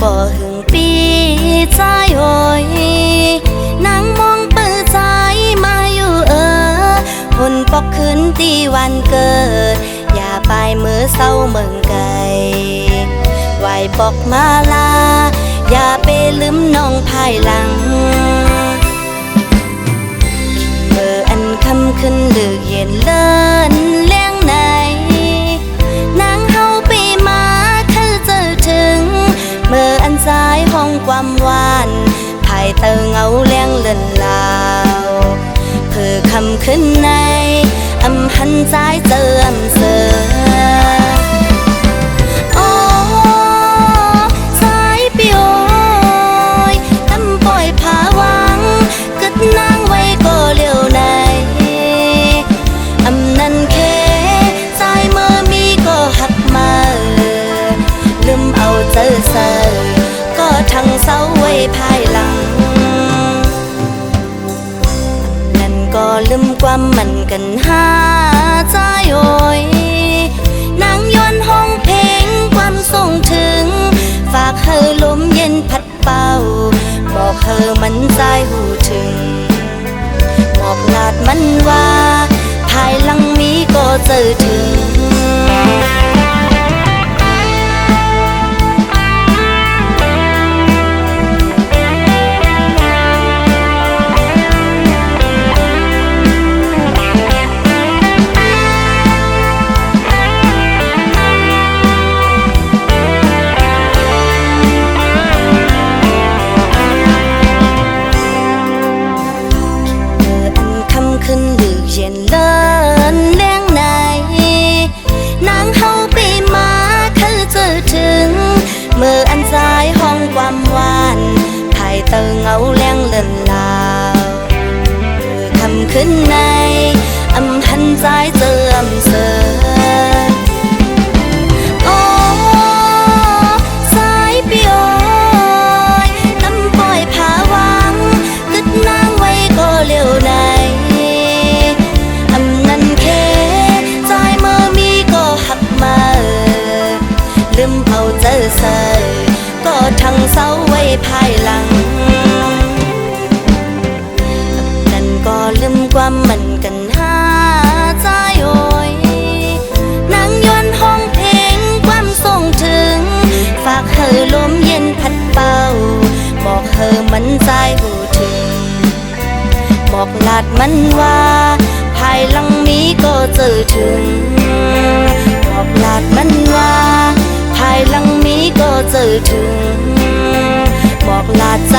ก็หึงปีใจโอยนางมองเปิดใจมาอยู่หุ่นปอกขึ้นตีวันเกิดอย่าไปมือเศร้าเมืองไกลไหวปอกมาลาอย่าไปลืมน้องภายหลังเมื่ออันคำขึ้นเลือกเย็นเลินเลี้ยงไหนนางเฮาไปมาคือเจอถึงเมื่ออันสายห้องความหวานภายเตอเงาเลี้ยงเลินลาวเพื่อคำขึ้นในอำหันใจเจิมเสือก็ทั้งเศร้าไว้ภายหลังนั่นก็ลืมความมันกันหาใจโอยนางย้อนห้องเพลงความส่งถึงฝากเธอลมเย็นพัดเป่าบอกเธอมันใจหูถึงบอกลาดมันว่าภายหลังมีก็เจอถึงขึ้นดึกเย็นเลินเลี้ยงไหนนางเฮาไปมาคือเจอถึงเมื่ออันสายห้องความหวานภายเตอเงาเลี้ยงเลินลาวเมื่อคำขึ้นในอำหันใจเจิมเสือลืมเอาเจอเสยก็ทั้งเศร้าไว้ภายหลังนั่นก็ลืมความมันกันหาใจโอยนางย้อนห้องเพลงความส่งถึงฝากเธอลมเย็นพัดเป่าบอกเธอมันใจหูถึงบอกลาดมันว่าภายหลังมีก็เจอถึงบอกลาดมันว่าภายหลังมีก็เจอถึงบอกลาใจ